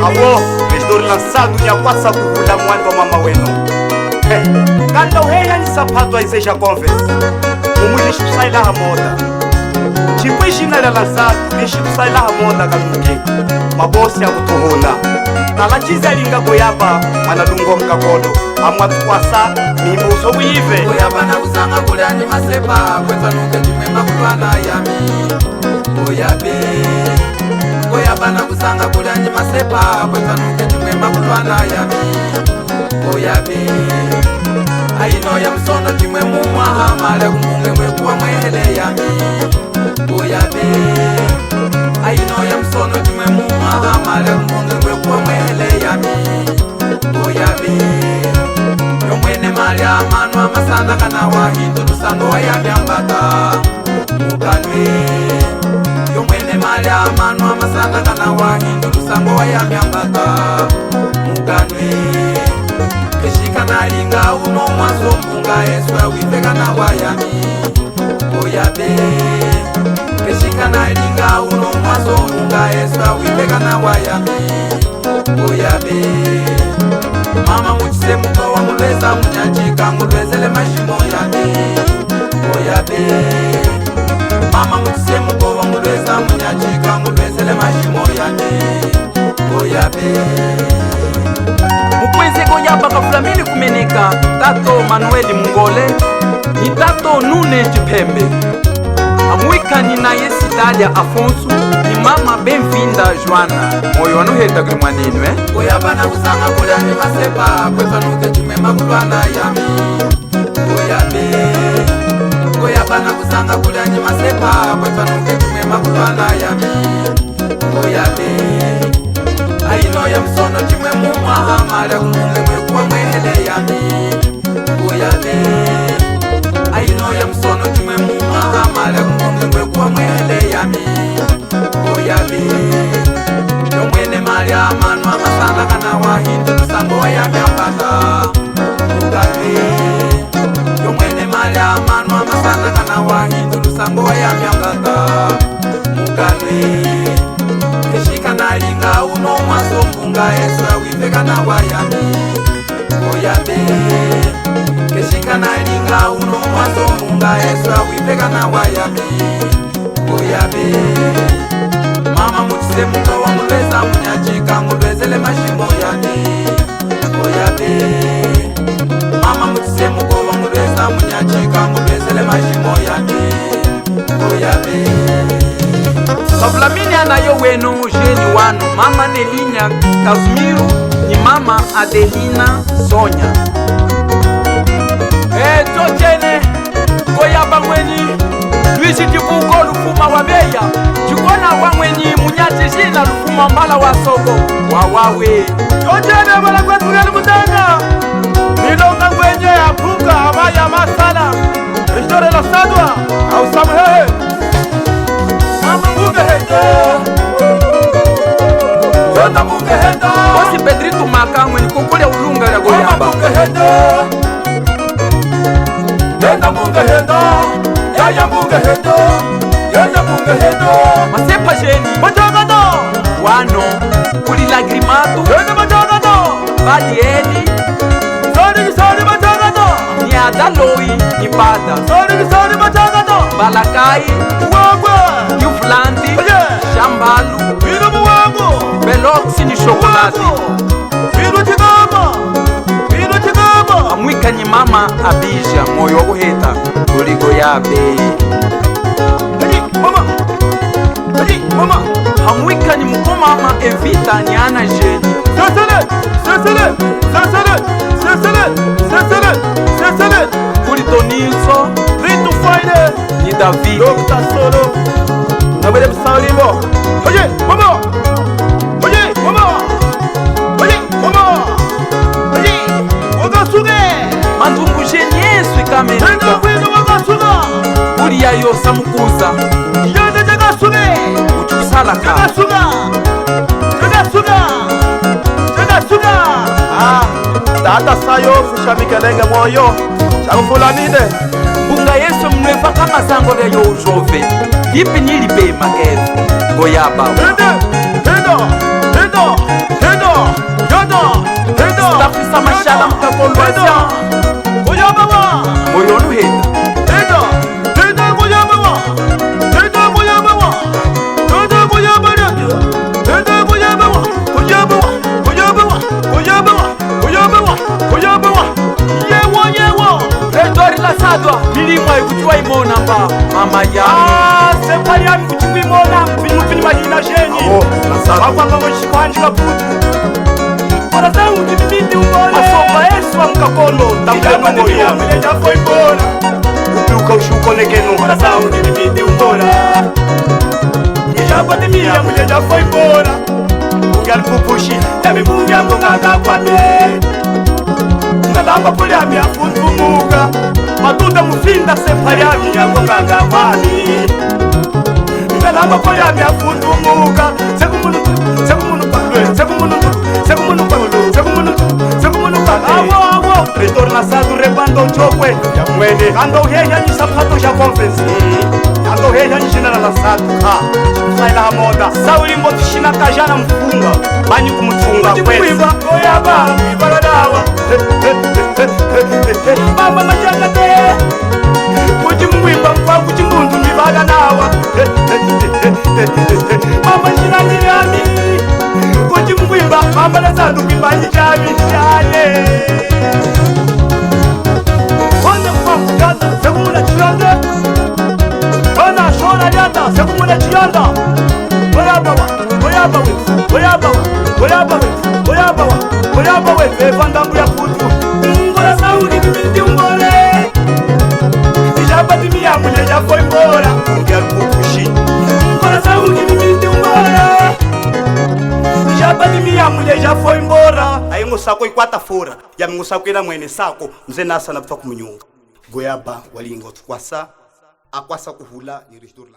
Awo, estou lançado e a passa kuvula mwando mama wenu. Kanda uheya ni sapato aiseja converse. Mumuji sai la moda. Chipuishi na lançado, bishi sai la moda kanuke. Mabosi ya kutuhuna. Nalachiza linga goyaba, manalungo mkakodo. Amwa tukwasa, mimbuso wive. Goyaba na kusanga kulani masepa, kweta nuke jimema kulwana yami. Goyabe. Goyaba na kusanga kulani masepa, kweta nuke jimema kulwana yami. Goyabe. Aino ya msono jimwe mumwaha, male kumunge mwekuwa mwehele yami. Goyabe. Aino ya msono jimwe mumwaha, male kumunge mwekuwa mwehele yami. Goyabe. Yomwene mali amanu amasanda kana wahindu lusango wayabyambata mukanwe. Yomwene mali amanu amasanda kana wahindu lusango wayabyambata mukanwe. Keshika nalinga uno mwazo mpunga eswa wifeka na wayami. Goyabe. Keshika nalinga uno mwazo mpunga eswa wifeka na wayami. Goyabe. Mama muchise muko wa mulweza munyachika mulwezele mashimo yami. Goyabe. Mama muchise muko wa mulweza munyachika mulwezele mashimo yami. Goyabe. Mukweze goyaba kafulamili kumeneka Tato Manueli Mungole ni Tato Nune Chipembe. Amwika ni na yesi Dalia Afonso ni Mama Benvinda Joana. Moyo wanuheta kuli mwaninu Goyaba na kusanga kulani masepa, kweta nuke jimema kulwana yami. Goyabe. Goyaba na kusanga kulani masepa, kweta nuke jimema kulwana yami. Goyabe. Aino ya msono jimwe mumwaha, male kumunge mwekuwa mwehele yami. Goyabe. Aino ya msono jimwe mumwaha, male kumunge mwekuwa mwehele yami. Goyabe. Yomwene mali amanu amasanda kana wahindu lusango wayabyambata mukanwe. Yomwene mali amanu amasanda kana wahindu lusango wayabyambata mukanwe. Keshika nalinga uno mwazo mpunga eswa wifeka na wayami. Goyabe. Keshika nalinga uno mwazo mpunga eswa wifeka na wayami. Goyabe. Mama muchise muka wa mulweza munyachika mulwezele mashimo yami. Goyabe. Mama muchise muka wa mulweza munyachika mulwezele mashimo yami. Goyabe. Kafulamini anayo wenu jeni wanu Mama Nelinya Kazumiru ni Mama Adelina Sonya. Chochene goyaba mweni Luisi tibuko lufuma wabeya. Chikona wa mweni munyati jina lufuma mbala wa soko wawawe. Chochene wala kwetu gani mutanga milonga kwenye ya puka amaya masala Ndore la sadwa au samuhehe Mama munge hendo Jona munge hendo Osi Pedrito Makamwe ni kukule ulunga ya goyaba. Mama munge hendo Jona munge hendo Yaya munge hendo Yaya munge hendo Masepa jeni Majagano wano kuli lagrimado Jona majagano Badieli Sori majagano ni Adaloi ni Bada Sori majagano Balakai Uwagwe Yuflandi Shambalu Vino muwangu Beloxi ni Chocolate. Vino chigama Amwika ni Mama Abija moyo wakuheta kuli goyabe. Mama Hamwika ni mko Mama Evita ni Ana Jeni. Sesele Kuli Tonilso Vitu Friday ni David. Dr. Solo Nabele msalimbo Oye mama Wakasuge Mandungu jeni Yesu ikamenika. Nenda kwenu wakasuga Kuli ya yosa mkuza Yende jagasuge uchukusala ka. Jagasuga Tata sayo fushamike moyo Chakufulanine Bunga Yesu mnwefa kama sango ya yo ujove. Lipi nilipe magevu goyaba stafisa mashala mkakolwazya moyonu heta Retori la sadwa milimwa ikuchwa imona mba mama ya sepali yami kuchimba imona mpini mahina sheni wakwamba mwishikwanje kaputu kora zangu kimimindi umone masomba yesu wa mkakono tamjama moyo mleja foi mbona upiuka ushuko nekeno kora zangu kimimindi umona mwijaba timia mleja foi mbona ungali pupushi yami mungi yangu nganga kwate ngalamba puli yami afunzumuka matuta mufinda sepali yami yangu nganga kwani ngalamba puli yami afunzumuka sekumunu retorna sadu rebando chokwe ya mwene ando heya ni sapato ya conference ando heya ni general la sadu ha saila moda sauli mbotu shina kajana mfunga banyi kumutunga kweza oyaba ibaradawa mama majanga te kujimwimba kwa kujimundu mibada nawa mama shina nyami kujimwimba mama na sadu kimbanyi chami chale sekumuna chiyanda ona shona lyanda sekumuna chiyanda oyaba we evandambu ya putu ngola sauli kimindi ungole ijaba timi ya mune ya foi mbora ngia kukushi ngola sauli kimindi ungole ijaba timi ya mune ya foi mbora ayingo sako ikwata fora ya mngusako ila mwene sako mze nasa na kufa kumunyunga goyaba walingo tukwasa akwasa kuhula ni rishdur